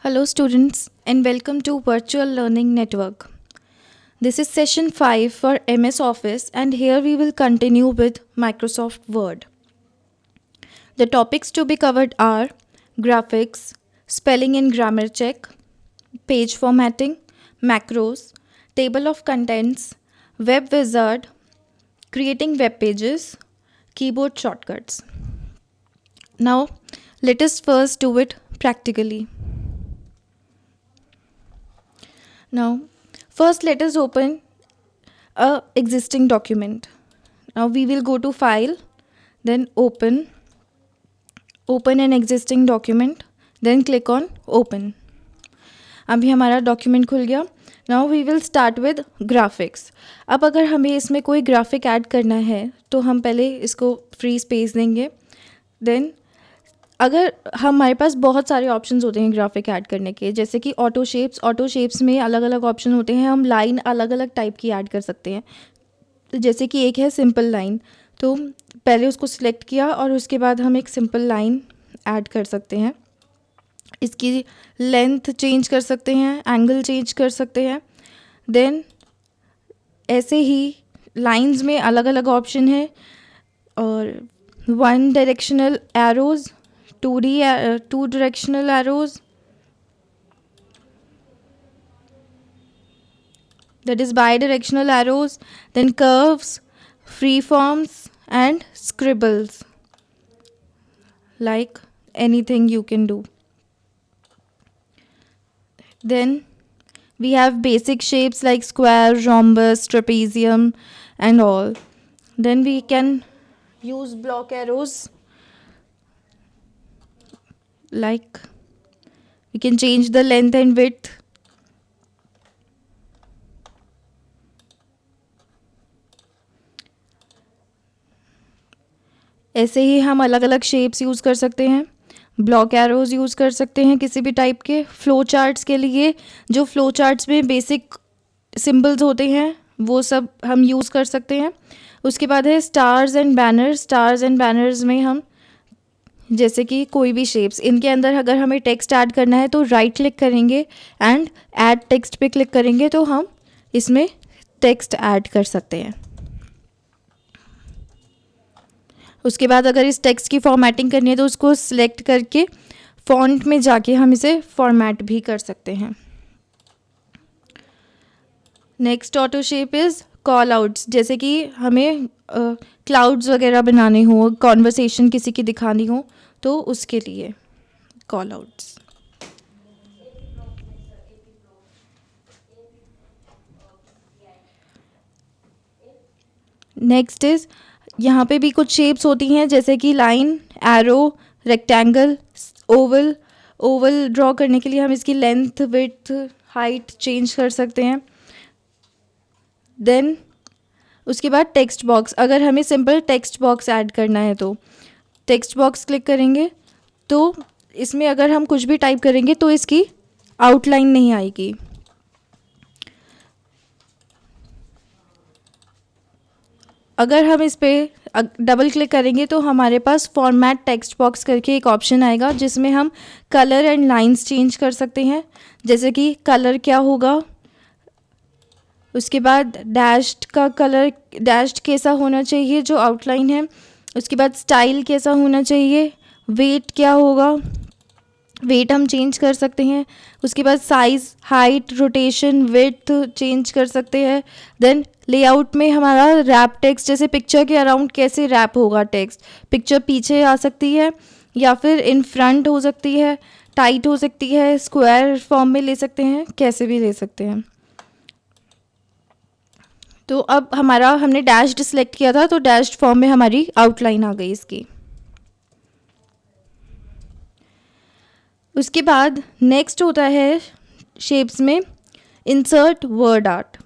Hello students and welcome to Virtual Learning Network. This is session 5 for MS Office and here we will continue with Microsoft Word. The topics to be covered are graphics, spelling and grammar check, page formatting, macros, table of contents, web wizard, creating web pages, keyboard shortcuts. Now let us first do it practically. Now, first let us open a existing document. Now we will go to File, then Open an existing document, then click on Open. अभी हमारा document खुल गया. Now we will start with graphics. अब अगर हमें इसमें कोई graphic add करना है तो हम पहले इसको फ्री स्पेस देंगे. देन अगर हमारे पास बहुत सारे ऑप्शंस होते हैं ग्राफिक ऐड करने के, जैसे कि ऑटो शेप्स में अलग अलग ऑप्शन होते हैं. हम लाइन अलग अलग टाइप की ऐड कर सकते हैं. तो जैसे कि एक है सिंपल लाइन, तो पहले उसको सिलेक्ट किया और उसके बाद हम एक सिंपल लाइन ऐड कर सकते हैं. इसकी लेंथ चेंज कर सकते हैं, एंगल चेंज कर सकते हैं. देन ऐसे ही लाइंस में अलग अलग ऑप्शन है और one directional arrows, two directional arrows, that is bi-directional arrows, then curves, freeforms and scribbles, like anything you can do. Then we have basic shapes like square, rhombus, trapezium and all. Then we can use block arrows, like we can change the length and width. ऐसे ही हम अलग अलग shapes use कर सकते हैं. Block arrows use कर सकते हैं किसी भी टाइप के. फ्लो चार्ट्स के लिए जो फ्लो चार्ट्स में बेसिक सिंबल्स होते हैं वो सब हम यूज़ कर सकते हैं. उसके बाद है स्टार्स एंड बैनर्स में हम जैसे कि कोई भी शेप्स, इनके अंदर अगर हमें टेक्स्ट ऐड करना है तो राइट क्लिक करेंगे एंड ऐड टेक्स्ट पे क्लिक करेंगे तो हम इसमें टेक्स्ट ऐड कर सकते हैं. उसके बाद अगर इस टेक्स्ट की फॉर्मेटिंग करनी है तो उसको सिलेक्ट करके फॉन्ट में जाके हम इसे फॉर्मेट भी कर सकते हैं. Next auto shape is call outs. जैसे कि हमें क्लाउड्स वगैरह बनाने हो, कॉन्वर्सेशन किसी की दिखानी हो तो उसके लिए कॉल आउट्स. नेक्स्ट इज़ यहाँ पे भी कुछ शेप्स होती हैं जैसे कि line, arrow, rectangle, Oval draw करने के लिए हम इसकी लेंथ, विड्थ, हाइट चेंज कर सकते हैं. देन उसके बाद टेक्स्ट बॉक्स. अगर हमें सिंपल टेक्स्ट बॉक्स ऐड करना है तो टेक्स्ट बॉक्स क्लिक करेंगे तो इसमें अगर हम कुछ भी टाइप करेंगे तो इसकी आउटलाइन नहीं आएगी. अगर हम इस पर डबल क्लिक करेंगे तो हमारे पास फॉर्मेट टेक्स्ट बॉक्स करके एक ऑप्शन आएगा जिसमें हम कलर एंड लाइंस चेंज कर सकते हैं. जैसे कि कलर क्या होगा, उसके बाद डैश्ड का कलर, डैश्ड कैसा होना चाहिए जो आउटलाइन है. उसके बाद स्टाइल कैसा होना चाहिए, वेट क्या होगा, वेट हम चेंज कर सकते हैं. उसके बाद size, height, rotation, width change कर सकते हैं. देन लेआउट में हमारा रैप टेक्स्ट, जैसे पिक्चर के अराउंड कैसे रैप होगा टेक्स्ट. पिक्चर पीछे आ सकती है या फिर इन फ्रंट हो सकती है, टाइट हो सकती है, स्क्वायर फॉर्म में ले सकते हैं, कैसे भी ले सकते हैं. तो अब हमने डैश्ड सिलेक्ट किया था तो डैश्ड फॉर्म में हमारी आउटलाइन आ गई इसकी. उसके बाद नेक्स्ट होता है शेप्स में इंसर्ट वर्ड आर्ट.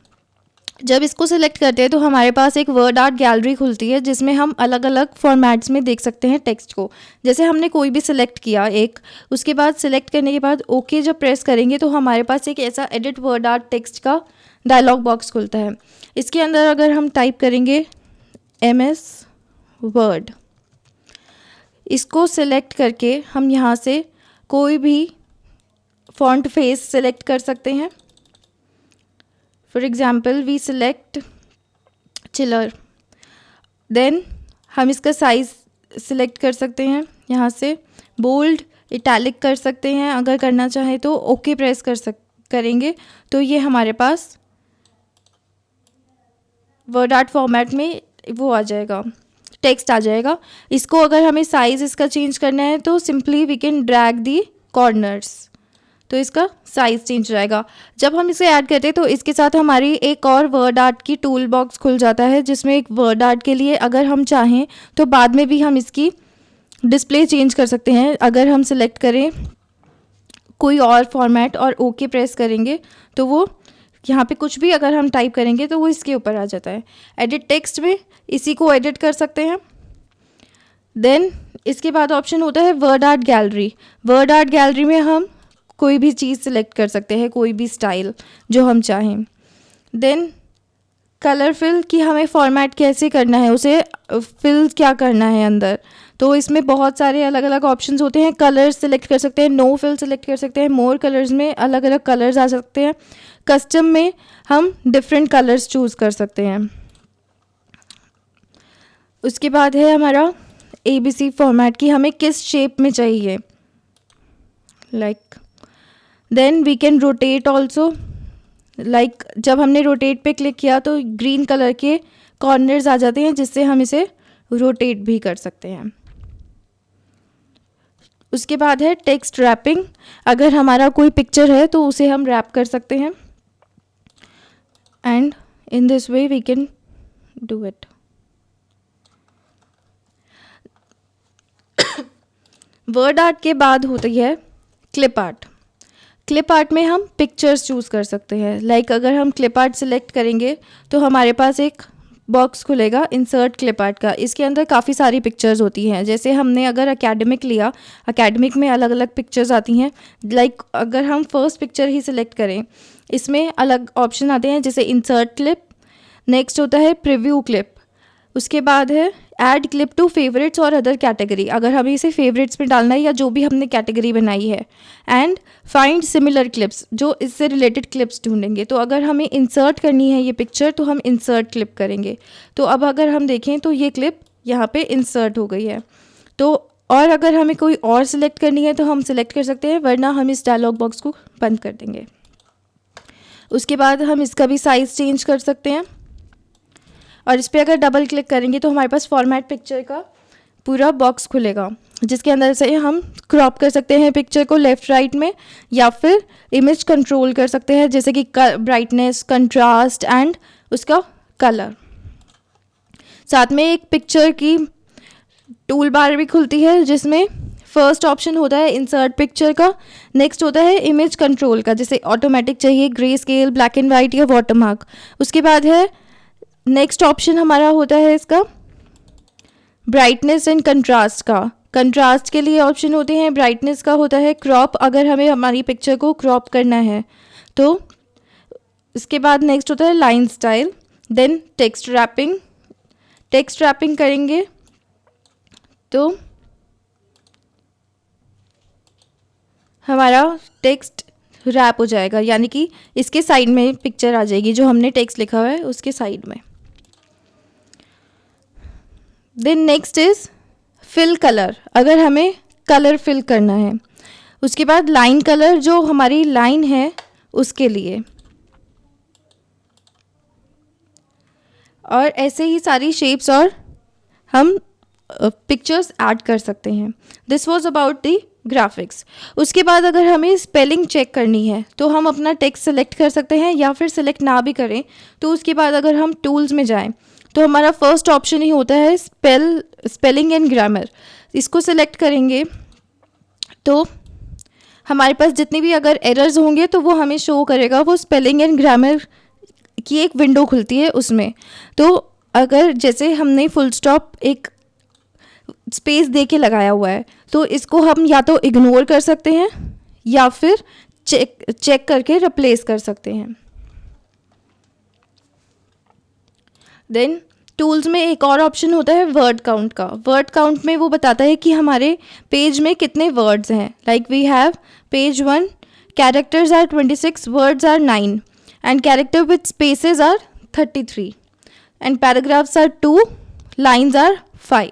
जब इसको सिलेक्ट करते हैं तो हमारे पास एक वर्ड आर्ट गैलरी खुलती है जिसमें हम अलग अलग फॉर्मेट्स में देख सकते हैं टेक्स्ट को. जैसे हमने कोई भी सिलेक्ट किया एक, उसके बाद सिलेक्ट करने के बाद ओके जब प्रेस करेंगे तो हमारे पास एक ऐसा एडिट वर्ड आर्ट टेक्स्ट का डायलॉग बॉक्स खुलता है. इसके अंदर अगर हम टाइप करेंगे MS वर्ड, इसको सिलेक्ट करके हम यहाँ से कोई भी फॉन्ट फेस सेलेक्ट कर सकते हैं. For example we select chiller. Then हम इसका साइज़ सिलेक्ट कर सकते हैं यहाँ से. बोल्ड इटैलिक कर सकते हैं अगर करना चाहें तो. ओके प्रेस करेंगे तो ये हमारे पास वर्ड आर्ट फॉर्मेट में वो आ जाएगा, टेक्स्ट आ जाएगा. इसको अगर हमें साइज़ इसका चेंज करना है तो simply we can drag the corners, तो इसका साइज़ चेंज हो जाएगा. जब हम इसे ऐड करते हैं तो इसके साथ हमारी एक और वर्ड आर्ट की टूल बॉक्स खुल जाता है, जिसमें एक वर्ड आर्ट के लिए अगर हम चाहें तो बाद में भी हम इसकी डिस्प्ले चेंज कर सकते हैं. अगर हम सिलेक्ट करें कोई और फॉर्मेट और ओके प्रेस करेंगे तो वो यहाँ पे कुछ भी अगर हम टाइप करेंगे तो वो इसके ऊपर आ जाता है. एडिट टेक्स्ट में इसी को एडिट कर सकते हैं. देन इसके बाद ऑप्शन होता है word art gallery. Word art gallery में हम कोई भी चीज़ सिलेक्ट कर सकते हैं, कोई भी स्टाइल जो हम चाहें. देन कलर फिल की हमें फॉर्मेट कैसे करना है, उसे फिल क्या करना है अंदर, तो इसमें बहुत सारे अलग अलग ऑप्शंस होते हैं. कलर्स सिलेक्ट कर सकते हैं, नो फिल सिलेक्ट कर सकते हैं, मोर कलर्स में अलग अलग कलर्स आ सकते हैं, कस्टम में हम डिफरेंट कलर्स चूज़ कर सकते हैं. उसके बाद है हमारा ABC फॉर्मेट की हमें किस शेप में चाहिए, like. Then we can rotate also, like जब हमने रोटेट पे क्लिक किया तो ग्रीन कलर के कॉर्नर्स आ जाते हैं जिससे हम इसे रोटेट भी कर सकते हैं. उसके बाद है टेक्स्ट रैपिंग. अगर हमारा कोई पिक्चर है तो उसे हम रैप कर सकते हैं, and in this way we can do it. Word art के बाद होती है क्लिप आर्ट. क्लिप आर्ट में हम पिक्चर्स चूज़ कर सकते हैं. लाइक अगर हम क्लिप आर्ट सिलेक्ट करेंगे तो हमारे पास एक बॉक्स खुलेगा इंसर्ट क्लिप आर्ट का. इसके अंदर काफ़ी सारी पिक्चर्स होती हैं. जैसे हमने अगर एकेडमिक लिया, एकेडमिक में अलग अलग पिक्चर्स आती हैं. लाइक अगर हम फर्स्ट पिक्चर ही सिलेक्ट करें, इसमें अलग ऑप्शन आते हैं जैसे इंसर्ट क्लिप, नेक्स्ट होता है प्रीव्यू क्लिप, उसके बाद है ऐड क्लिप टू फेवरेट्स और अदर कैटेगरी, अगर हमें इसे फेवरेट्स में डालना है या जो भी हमने कैटेगरी बनाई है, एंड फाइंड सिमिलर क्लिप्स, जो इससे रिलेटेड क्लिप्स ढूंढेंगे. तो अगर हमें इंसर्ट करनी है ये पिक्चर तो हम इंसर्ट क्लिप करेंगे. तो अब अगर हम देखें तो ये क्लिप यहाँ पे इंसर्ट हो गई है. तो और अगर हमें कोई और सिलेक्ट करनी है तो हम सिलेक्ट कर सकते हैं, वरना हम इस डायलॉग बॉक्स को बंद कर देंगे. उसके बाद हम इसका भी साइज़ चेंज कर सकते हैं, और इस पर अगर डबल क्लिक करेंगे तो हमारे पास फॉर्मेट पिक्चर का पूरा बॉक्स खुलेगा, जिसके अंदर से हम क्रॉप कर सकते हैं पिक्चर को लेफ़्ट राइट में, या फिर इमेज कंट्रोल कर सकते हैं जैसे कि ब्राइटनेस, कंट्रास्ट एंड उसका कलर. साथ में एक पिक्चर की टूल बार भी खुलती है जिसमें फर्स्ट ऑप्शन होता है इंसर्ट पिक्चर का, नेक्स्ट होता है इमेज कंट्रोल का, जैसे ऑटोमेटिक चाहिए, grey scale, black and white या वाटरमार्क. उसके बाद है नेक्स्ट ऑप्शन हमारा होता है इसका ब्राइटनेस एंड कंट्रास्ट का. कंट्रास्ट के लिए ऑप्शन होते हैं, ब्राइटनेस का होता है क्रॉप, अगर हमें हमारी पिक्चर को क्रॉप करना है तो. इसके बाद नेक्स्ट होता है line style. Then text wrapping. Text wrapping करेंगे तो हमारा टेक्स्ट रैप हो जाएगा, यानी कि इसके साइड में पिक्चर आ जाएगी, जो हमने टेक्स्ट लिखा हुआ है उसके साइड में. Then next is fill colour, अगर हमें कलर फिल करना है. उसके बाद लाइन कलर, जो हमारी लाइन है उसके लिए, और ऐसे ही सारी शेप्स और हम पिक्चर्स ऐड कर सकते हैं. This was about the graphics. उसके बाद अगर हमें स्पेलिंग चेक करनी है तो हम अपना टेक्स्ट सेलेक्ट कर सकते हैं, या फिर सेलेक्ट ना भी करें तो उसके बाद अगर हम टूल्स में जाएं तो हमारा फर्स्ट ऑप्शन ही होता है स्पेलिंग एंड ग्रामर. इसको सेलेक्ट करेंगे तो हमारे पास जितनी भी अगर एरर्स होंगे तो वो हमें शो करेगा. वो स्पेलिंग एंड ग्रामर की एक विंडो खुलती है उसमें. तो अगर जैसे हमने फुल स्टॉप एक स्पेस दे के लगाया हुआ है तो इसको हम या तो इग्नोर कर सकते हैं या फिर चेक करके रिप्लेस कर सकते हैं. देन टूल्स में एक और ऑप्शन होता है वर्ड काउंट का. वर्ड काउंट में वो बताता है कि हमारे पेज में कितने वर्ड्स हैं. Like we have page 1 characters are 26, words are 9, and character with spaces are 33, and paragraphs are 2, lines are 5.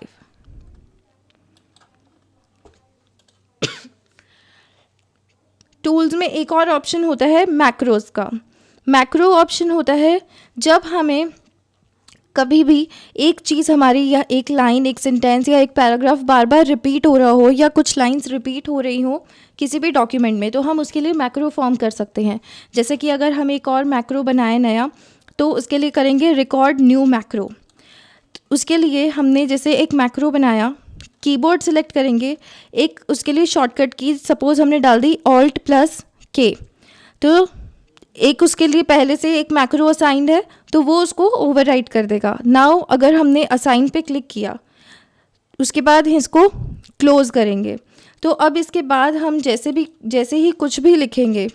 Tools में एक और ऑप्शन होता है मैक्रोज का. मैक्रो ऑप्शन होता है जब हमें कभी भी एक चीज़ हमारी या एक लाइन, एक सेंटेंस या एक पैराग्राफ बार बार रिपीट हो रहा हो या कुछ लाइंस रिपीट हो रही हो किसी भी डॉक्यूमेंट में, तो हम उसके लिए मैक्रो फॉर्म कर सकते हैं. जैसे कि अगर हम एक और मैक्रो बनाए नया, तो उसके लिए करेंगे रिकॉर्ड न्यू मैक्रो. उसके लिए हमने जैसे एक मैक्रो बनाया, कीबोर्ड सेलेक्ट करेंगे, एक उसके लिए शॉर्टकट की सपोज हमने डाल दी Alt+K, तो एक उसके लिए पहले से एक मैक्रो असाइंड है तो वो उसको ओवरराइट कर देगा. नाउ अगर हमने असाइन पे क्लिक किया, उसके बाद इसको क्लोज करेंगे, तो अब इसके बाद हम जैसे ही कुछ भी लिखेंगे,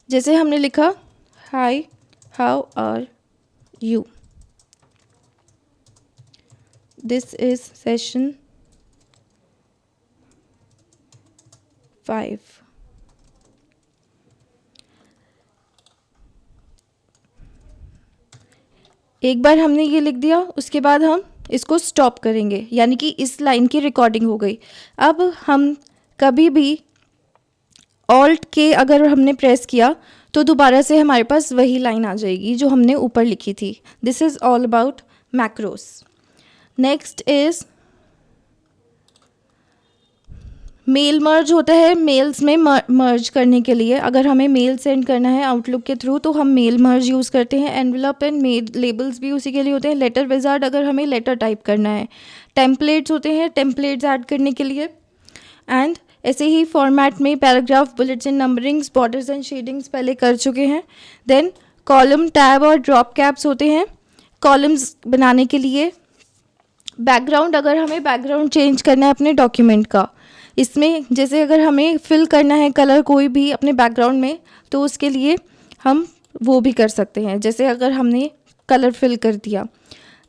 जैसे हमने लिखा hi how are you, this is session 5. एक बार हमने ये लिख दिया, उसके बाद हम इसको स्टॉप करेंगे, यानी कि इस लाइन की रिकॉर्डिंग हो गई. अब हम कभी भी Alt+K अगर हमने प्रेस किया तो दोबारा से हमारे पास वही लाइन आ जाएगी जो हमने ऊपर लिखी थी. This is all about macros. Next is mail merge होता है. मेल्स में मर्ज करने के लिए अगर हमें मेल सेंड करना है आउटलुक के थ्रू तो हम मेल मर्ज यूज़ करते हैं. एनवेलप एंड मेल लेबल्स भी उसी के लिए होते हैं. लेटर विजार्ड अगर हमें लेटर टाइप करना है. टेम्पलेट्स होते हैं टेम्पलेट्स ऐड करने के लिए. एंड ऐसे ही फॉर्मेट में paragraph, bullets and numberings, borders and shadings पहले कर चुके हैं. देन कॉलम, टैब और ड्रॉप कैप्स होते हैं कॉलम्स बनाने के लिए. बैकग्राउंड, अगर हमें बैकग्राउंड चेंज करना है अपने डॉक्यूमेंट का, इसमें जैसे अगर हमें फिल करना है कलर कोई भी अपने बैकग्राउंड में, तो उसके लिए हम वो भी कर सकते हैं, जैसे अगर हमने कलर फिल कर दिया.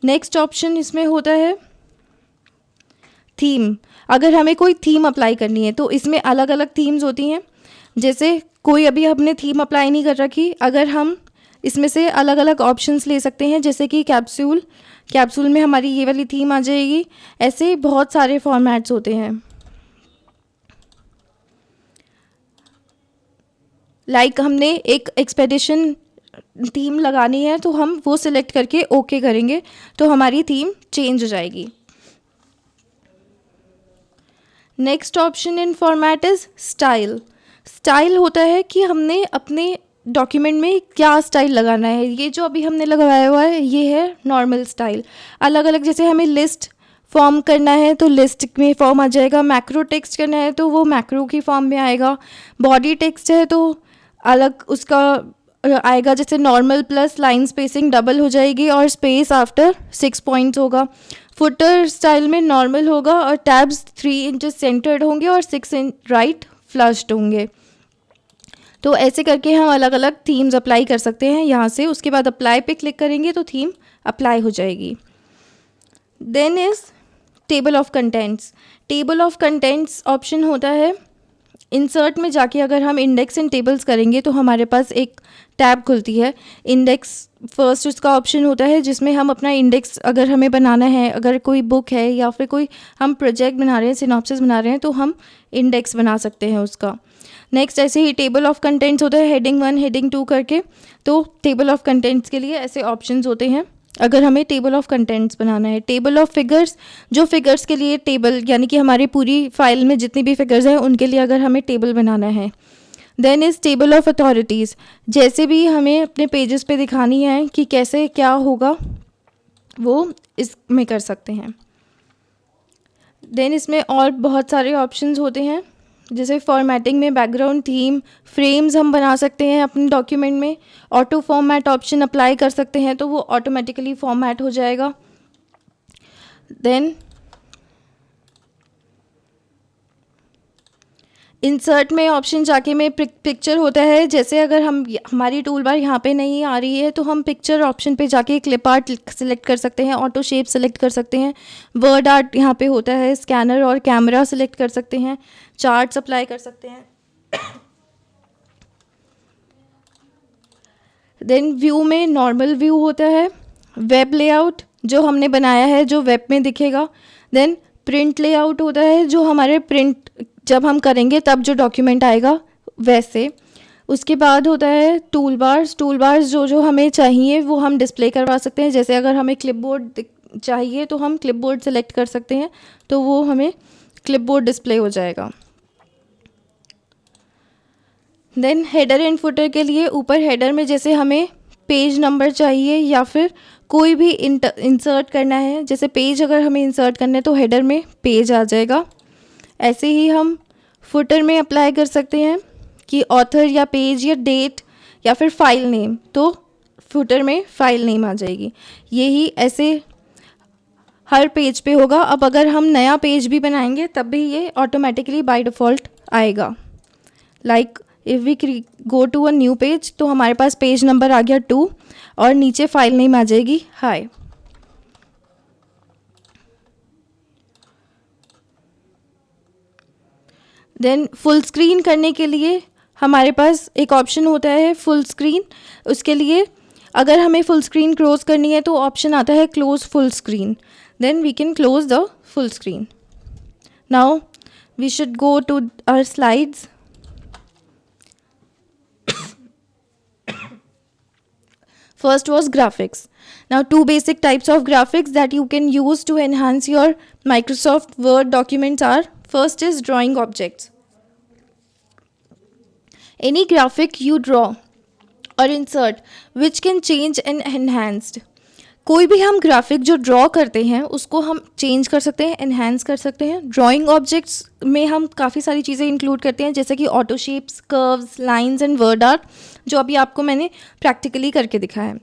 नेक्स्ट ऑप्शन इसमें होता है थीम. अगर हमें कोई थीम अप्लाई करनी है तो इसमें अलग अलग थीम्स होती हैं. जैसे कोई अभी हमने थीम अप्लाई नहीं कर रखी, अगर हम इसमें से अलग अलग ऑप्शंस ले सकते हैं, जैसे कि कैप्सूल में हमारी ये वाली थीम आ जाएगी. ऐसे बहुत सारे फॉर्मेट्स होते हैं. लाइक हमने एक एक्सपेडिशन थीम लगानी है तो हम वो सिलेक्ट करके ओके करेंगे तो हमारी थीम चेंज हो जाएगी. Next option in format is style. Style होता है कि हमने अपने डॉक्यूमेंट में क्या स्टाइल लगाना है. ये जो अभी हमने लगवाया हुआ है ये है नॉर्मल स्टाइल. अलग अलग जैसे हमें लिस्ट फॉर्म करना है तो लिस्ट में फॉर्म आ जाएगा. मैक्रो टेक्स्ट करना है तो वो मैक्रो की फॉर्म में आएगा. बॉडी टेक्स्ट है तो अलग उसका आएगा, जैसे normal plus line spacing double हो जाएगी और स्पेस आफ्टर 6 पॉइंट्स होगा. फुटर स्टाइल में नॉर्मल होगा और टैब्स 3 इंचेस सेंटर्ड होंगे और 6 इंच राइट फ्लश्ड होंगे. तो ऐसे करके हम अलग अलग थीम्स अप्लाई कर सकते हैं यहाँ से. उसके बाद अप्लाई पे क्लिक करेंगे तो थीम अप्लाई हो जाएगी. Then is table of contents. Table of contents option होता है इंसर्ट में जाके अगर हम इंडेक्स एंड टेबल्स करेंगे तो हमारे पास एक टैब खुलती है. इंडेक्स फर्स्ट उसका ऑप्शन होता है जिसमें हम अपना इंडेक्स अगर हमें बनाना है, अगर कोई बुक है या फिर कोई हम प्रोजेक्ट बना रहे हैं, सिनॉप्सिस बना रहे हैं, तो हम इंडेक्स बना सकते हैं उसका. नेक्स्ट ऐसे ही टेबल ऑफ कंटेंट्स होता है हेडिंग 1 हेडिंग 2 करके. तो टेबल ऑफ कंटेंट्स के लिए ऐसे ऑप्शंस होते हैं अगर हमें टेबल ऑफ कंटेंट्स बनाना है. टेबल ऑफ फिगर्स, जो फिगर्स के लिए टेबल, यानी कि हमारी पूरी फाइल में जितनी भी फिगर्स हैं उनके लिए अगर हमें टेबल बनाना है. Then is table of authorities. जैसे भी हमें अपने पेजेस पे दिखानी है कि कैसे क्या होगा वो इसमें कर सकते हैं. देन इसमें और बहुत सारे ऑप्शंस होते हैं, जैसे फॉर्मेटिंग में बैकग्राउंड, थीम, फ्रेम्स हम बना सकते हैं अपने डॉक्यूमेंट में. ऑटो फॉर्मेट ऑप्शन अप्लाई कर सकते हैं तो वो ऑटोमेटिकली फॉर्मेट हो जाएगा. देन इंसर्ट में ऑप्शन जाके में पिक्चर होता है. जैसे अगर हमारी टूल बार यहाँ पे नहीं आ रही है तो हम पिक्चर ऑप्शन पे जाके क्लिप आर्ट सेलेक्ट कर सकते हैं, ऑटो शेप सेलेक्ट कर सकते हैं, वर्ड आर्ट यहाँ पे होता है, स्कैनर और कैमरा सेलेक्ट कर सकते हैं, चार्ट्स अप्लाई कर सकते हैं. देन व्यू में नॉर्मल व्यू होता है, वेब लेआउट जो हमने बनाया है जो वेब में दिखेगा, देन प्रिंट लेआउट होता है जो हमारे प्रिंट जब हम करेंगे तब जो डॉक्यूमेंट आएगा वैसे। उसके बाद होता है टूल बार्स जो जो हमें चाहिए वो हम डिस्प्ले करवा सकते हैं, जैसे अगर हमें क्लिपबोर्ड चाहिए तो हम क्लिपबोर्ड सेलेक्ट कर सकते हैं तो वो हमें क्लिपबोर्ड डिस्प्ले हो जाएगा। देन हेडर एंड फुटर के लिए ऊपर हेडर में जैसे हमें पेज नंबर चाहिए या फिर कोई भी इंसर्ट करना है, जैसे पेज अगर हमें इंसर्ट करना है तो हेडर में पेज आ जाएगा। ऐसे ही हम फुटर में अप्लाई कर सकते हैं कि ऑथर या पेज या डेट या फिर फाइल नेम, तो फुटर में फाइल नेम आ जाएगी। यही ऐसे हर पेज पे होगा। अब अगर हम नया पेज भी बनाएंगे तब भी ये ऑटोमेटिकली बाय डिफ़ॉल्ट आएगा। Like if we go to a new page तो हमारे पास पेज नंबर आ गया 2 और नीचे फाइल नेम आ जाएगी हाय। देन फुल स्क्रीन करने के लिए हमारे पास एक ऑप्शन होता है फुल स्क्रीन। उसके लिए अगर हमें फुल स्क्रीन क्लोज करनी है तो ऑप्शन आता है close full screen, then we can close the full screen. Now we should go to our slides. First was graphics. Now, two basic types of graphics that you can use to enhance your Microsoft Word documents are: first is drawing objects. Any graphic you draw or insert which can change and enhanced. कोई भी हम graphic जो draw करते हैं उसको हम change कर सकते हैं, एनहांस कर सकते हैं। ड्राइंग ऑब्जेक्ट्स में हम काफ़ी सारी चीज़ें इंक्लूड करते हैं जैसे कि auto shapes, curves, lines and word art, जो अभी आपको मैंने प्रैक्टिकली करके दिखाया है।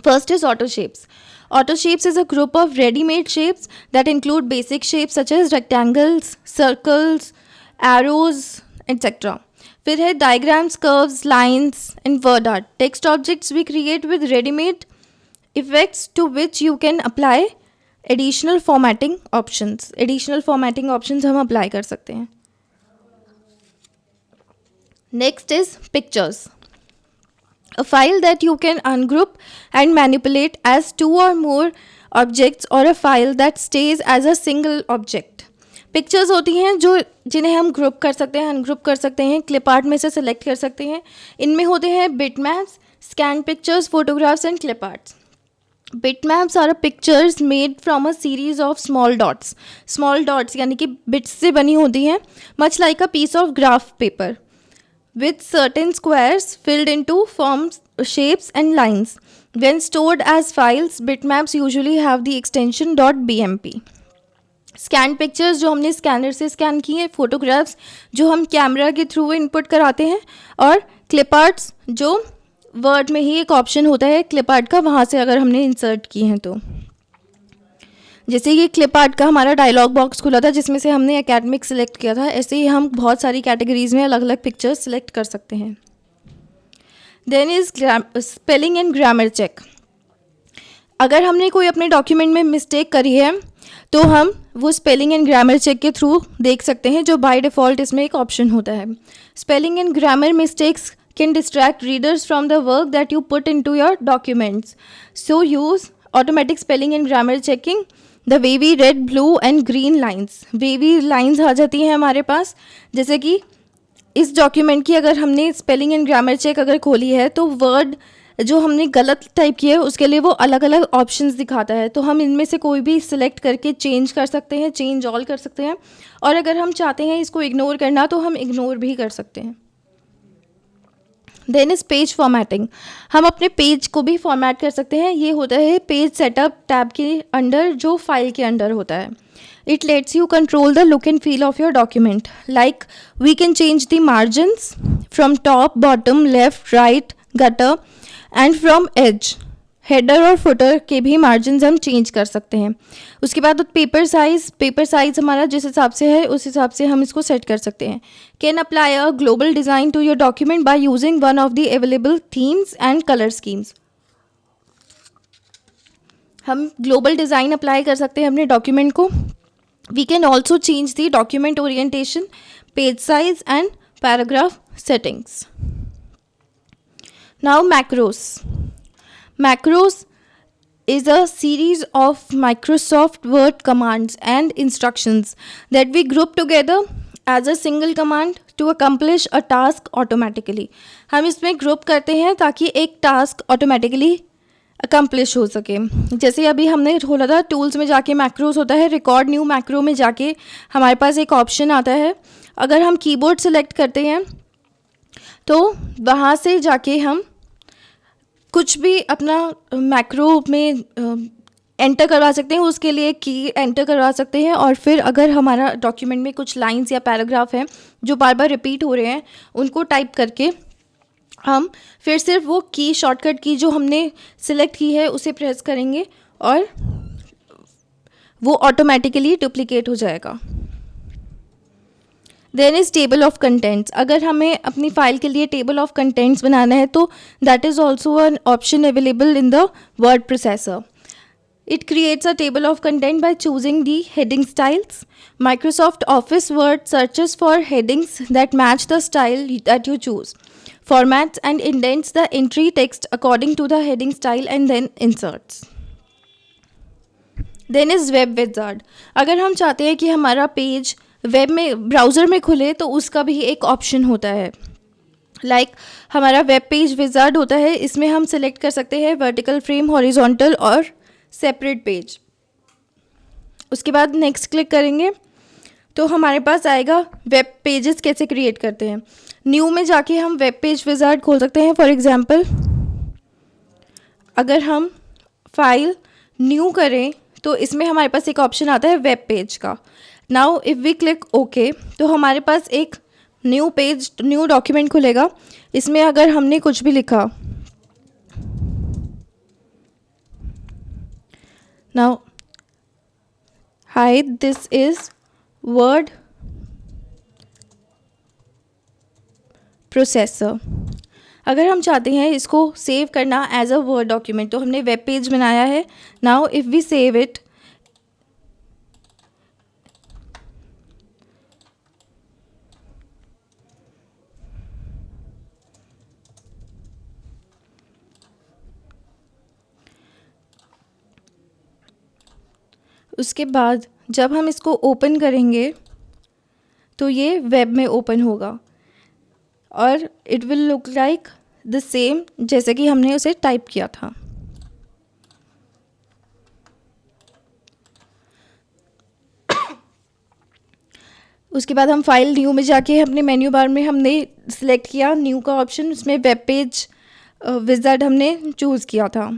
First is auto shapes. Auto shapes is a group of ready-made shapes that include basic shapes such as rectangles, circles, arrows, etc. फिर है diagrams, curves, lines and word art. Text objects we create with ready-made effects to which you can apply additional formatting options. Additional formatting options हम apply कर सकते हैं. Next is pictures. A file that you can ungroup and manipulate as two or more objects, or a file that stays as a single object. Pictures होती हैं जो जिन्हें हम group कर सकते हैं, अनग्रुप कर सकते हैं, क्लिप आर्ट में से सेलेक्ट कर सकते हैं. इनमें होते हैं bit maps, scan pictures, photographs and clip arts. Bitmaps are pictures made from a series of small dots. Small dots यानी कि bits से बनी होती हैं, much like a piece of graph paper, with certain squares filled into forms, shapes and lines. When stored as files, bitmaps usually have the extension .bmp. Scan pictures जो हमने scanner से scan की हैं, photographs जो हम camera के through input कराते हैं, और क्लिप आर्ट्स जो वर्ड में ही एक ऑप्शन होता है क्लिप आर्ट का, वहाँ से अगर हमने इंसर्ट की हैं तो. जैसे ये क्लिप आर्ट का हमारा डायलॉग बॉक्स खुला था जिसमें से हमने एकेडमिक सेलेक्ट किया था, ऐसे ही हम बहुत सारी कैटेगरीज में अलग अलग पिक्चर्स सेलेक्ट कर सकते हैं. Then is spelling and grammar check. अगर हमने कोई अपने डॉक्यूमेंट में मिस्टेक करी है तो हम वो स्पेलिंग एंड ग्रामर चेक के थ्रू देख सकते हैं, जो बाय डिफ़ॉल्ट इसमें एक ऑप्शन होता है. Spelling and grammar mistakes can distract readers from the work that you put into your documents. So use automatic spelling and grammar checking. The wavy red, blue and green lines. Wavy lines आ जाती हैं हमारे पास, जैसे कि इस document की अगर हमने spelling and grammar check अगर खोली है तो वर्ड जो हमने गलत टाइप किया है उसके लिए वो अलग अलग ऑप्शंस दिखाता है, तो हम इनमें से कोई भी सिलेक्ट करके चेंज कर सकते हैं, चेंज ऑल कर सकते हैं, और अगर हम चाहते हैं इसको इग्नोर करना तो हम इग्नोर भी कर सकते हैं. Then is page formatting. हम अपने पेज को भी फॉर्मेट कर सकते हैं. ये होता है पेज सेटअप टैब के अंडर, जो फाइल के अंडर होता है. It lets you control the look and feel of your document. Like we can change the margins from top, bottom, left, right, gutter and from edge. Header और footer के भी margins हम change कर सकते हैं. उसके बाद पेपर साइज हमारा जिस हिसाब से है उस हिसाब से हम इसको सेट कर सकते हैं. Can apply a global design to your document by using one of the available themes and colour schemes. हम ग्लोबल डिज़ाइन अप्लाई कर सकते हैं अपने डॉक्यूमेंट को. We can also change the document orientation, page size and paragraph settings. Now macros. Macros is a series of Microsoft Word commands and instructions that we group together as a single command to accomplish a task automatically. हम इसमें group करते हैं ताकि एक task automatically accomplish हो सके. जैसे अभी हमने बोला था टूल्स में जाके मैक्रोस होता है, रिकॉर्ड न्यू मैक्रो में जाके हमारे पास एक ऑप्शन आता है. अगर हम कीबोर्ड सेलेक्ट करते हैं तो वहाँ से जाके हम कुछ भी अपना मैक्रो में एंटर करवा सकते हैं. उसके लिए की एंटर करवा सकते हैं और फिर अगर हमारा डॉक्यूमेंट में कुछ लाइंस या पैराग्राफ हैं जो बार बार रिपीट हो रहे हैं उनको टाइप करके हम फिर सिर्फ वो की शॉर्टकट की जो हमने सिलेक्ट की है उसे प्रेस करेंगे और वो ऑटोमेटिकली डुप्लीकेट हो जाएगा. Then is table of contents. अगर हमें अपनी फाइल के लिए टेबल ऑफ कंटेंट्स बनाना है तो that is also an option available in the word processor. It creates a table of content by choosing the heading styles. Microsoft Office Word searches for headings that match the style that you choose, formats and indents the entry text according to the heading style and then inserts. Then is Web Wizard. अगर हम चाहते हैं कि हमारा page web में browser में खुले तो उसका भी एक ऑप्शन होता है. लाइक हमारा वेब पेज विजार्ड होता है, इसमें हम सिलेक्ट कर सकते हैं वर्टिकल फ्रेम, हॉरिजॉन्टल और सेपरेट पेज. उसके बाद नेक्स्ट क्लिक करेंगे तो हमारे पास आएगा वेब पेजेस कैसे क्रिएट करते हैं. न्यू में जाके हम वेब पेज विजार्ड खोल सकते हैं. फॉर एग्जांपल अगर हम फाइल न्यू करें तो इसमें हमारे पास एक ऑप्शन आता है वेब पेज का. Now if we click okay तो हमारे पास एक न्यू पेज, न्यू डॉक्यूमेंट खुलेगा. इसमें अगर हमने कुछ भी लिखा, now hi, this is word processor. अगर हम चाहते हैं इसको सेव करना एज अ वर्ड डॉक्यूमेंट तो हमने वेब पेज बनाया है. Now if we save it, उसके बाद जब हम इसको ओपन करेंगे तो ये वेब में ओपन होगा और it will look like the same जैसे कि हमने उसे टाइप किया था. उसके बाद हम फाइल न्यू में जाके अपने मेन्यू बार में हमने सिलेक्ट किया न्यू का ऑप्शन, उसमें वेब पेज विजार्ड हमने चूज़ किया था.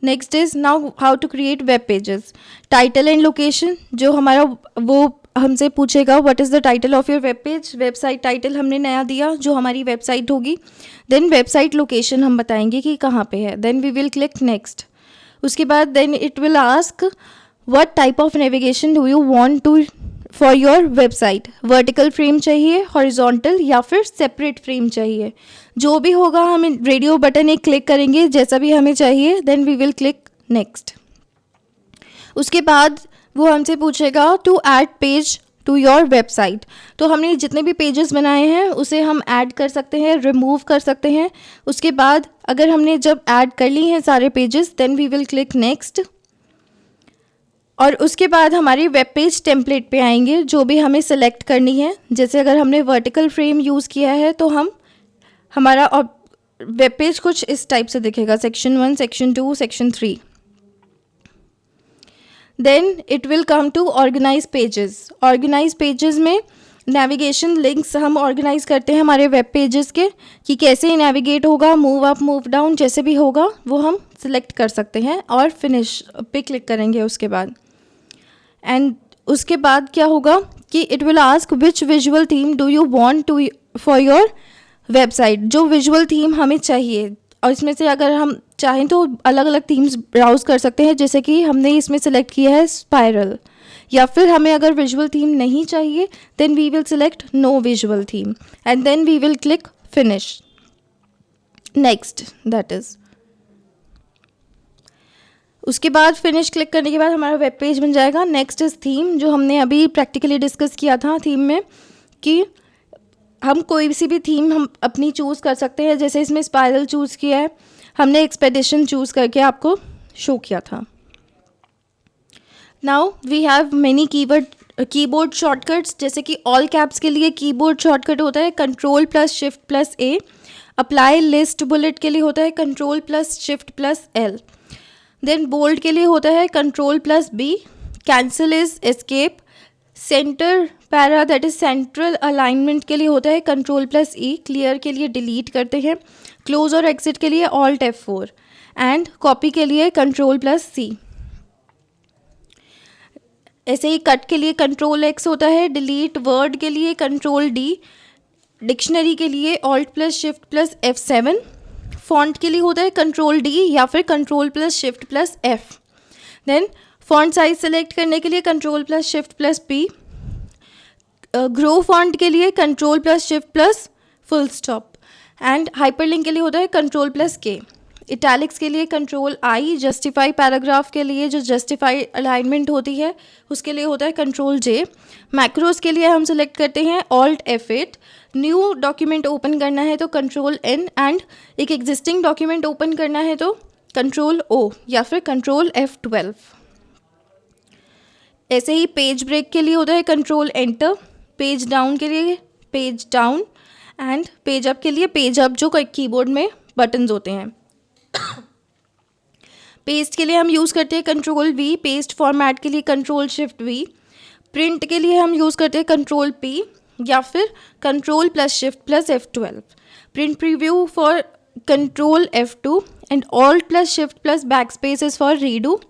Next is now how to create web pages. Title and location, जो हमारा वो हमसे पूछेगा what is the title of your web page. Website title हमने नया दिया जो हमारी वेबसाइट होगी. देन वेबसाइट लोकेशन हम बताएंगे कि कहाँ पे है. Then we will click next. उसके बाद then it will ask what type of navigation do you want to for your website. Vertical frame चाहिए, हॉरिजॉन्टल या फिर सेपरेट फ्रेम चाहिए. जो भी होगा हम रेडियो बटन एक क्लिक करेंगे जैसा भी हमें चाहिए. Then we will click next. उसके बाद वो हमसे पूछेगा to add page to your website. तो हमने जितने भी पेजेस बनाए हैं उसे हम ऐड कर सकते हैं, रिमूव कर सकते हैं. उसके बाद अगर हमने जब ऐड कर ली हैं सारे pages then we will click next. और उसके बाद हमारी वेब पेज टेम्पलेट पे आएंगे जो भी हमें सेलेक्ट करनी है. जैसे अगर हमने वर्टिकल फ्रेम यूज़ किया है तो हमारा वेब पेज कुछ इस टाइप से दिखेगा, section 1, section 2, section 3. Then it will come to organise pages. Organise pages में नेविगेशन लिंक्स हम ऑर्गेनाइज करते हैं हमारे वेब पेजेस के कि कैसे नेविगेट होगा, मूव अप मूव डाउन जैसे भी होगा वो हम सिलेक्ट कर सकते हैं और फिनिश पे क्लिक करेंगे उसके बाद. एंड उसके बाद क्या होगा कि it will ask which visual theme do you want to for your website. जो विजुअल थीम हमें चाहिए और इसमें से अगर हम चाहें तो अलग अलग थीम्स ब्राउज़ कर सकते हैं. जैसे कि हमने इसमें सेलेक्ट किया है स्पाइरल. या फिर हमें अगर विजुअल थीम नहीं चाहिए then we will select no visual theme and then we will click finish next. That is उसके बाद फिनिश क्लिक करने के बाद हमारा वेब पेज बन जाएगा. नेक्स्ट इज़ थीम, जो हमने अभी प्रैक्टिकली डिस्कस किया था थीम में कि हम कोई सी भी थीम हम अपनी चूज़ कर सकते हैं, जैसे इसमें स्पाइरल चूज़ किया है, हमने एक्सपेडिशन चूज़ करके आपको शो किया था. Now we have many keyboard shortcuts, जैसे कि ऑल कैप्स के लिए कीबोर्ड शॉर्टकट होता है control plus shift plus A. Apply list bullet के लिए होता है control plus shift plus L. Then bold के लिए होता है control plus B. Cancel is escape. Centre para that is central alignment के लिए होता है कंट्रोल प्लस ई. क्लियर के लिए डिलीट करते हैं. क्लोज और एग्जिट के लिए ऑल्ट F4. एंड कॉपी के लिए कंट्रोल प्लस सी. ऐसे ही कट के लिए कंट्रोल एक्स होता है. डिलीट वर्ड के लिए कंट्रोल डी. डिक्शनरी के लिए alt plus shift plus F7. Font के लिए होता है कंट्रोल डी या फिर control plus shift plus F. Then font size select करने के लिए control plus shift plus P. Grow font के लिए control plus shift plus full stop. And hyperlink के लिए होता है कंट्रोल प्लस के. इटैलिक्स के लिए कंट्रोल आई. जस्टिफाई पैराग्राफ के लिए जो जस्टिफाई अलाइनमेंट होती है उसके लिए होता है कंट्रोल जे. मैक्रोस के लिए हम सेलेक्ट करते हैं alt F8. New document open करना है तो कंट्रोल एन. एंड एक एग्जिस्टिंग डॉक्यूमेंट ओपन करना है तो कंट्रोल ओ या फिर कंट्रोल F12. ऐसे ही पेज ब्रेक के लिए होता है कंट्रोल एंटर. पेज डाउन के लिए page down. And page up के लिए पेज अप, जो कीबोर्ड में बटन्स होते हैं. पेस्ट के लिए हम यूज़ करते हैं कंट्रोल वी. पेस्ट फॉर्मेट के लिए कंट्रोल शिफ्ट वी. प्रिंट के लिए हम यूज़ करते हैं कंट्रोल पी या फिर control plus shift plus F12. Print preview for control F2. And alt plus shift plus back space is for redo.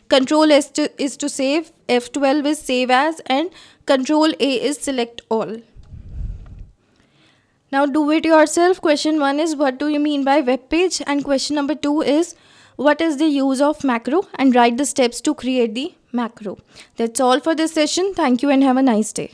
Control S is to save. F12 is save as. And control A is select all. Now do it yourself. Question 1 is what do you mean by web page, and question number 2 is what is the use of macro, and write the steps to create the macro. That's all for this session. Thank you and have a nice day.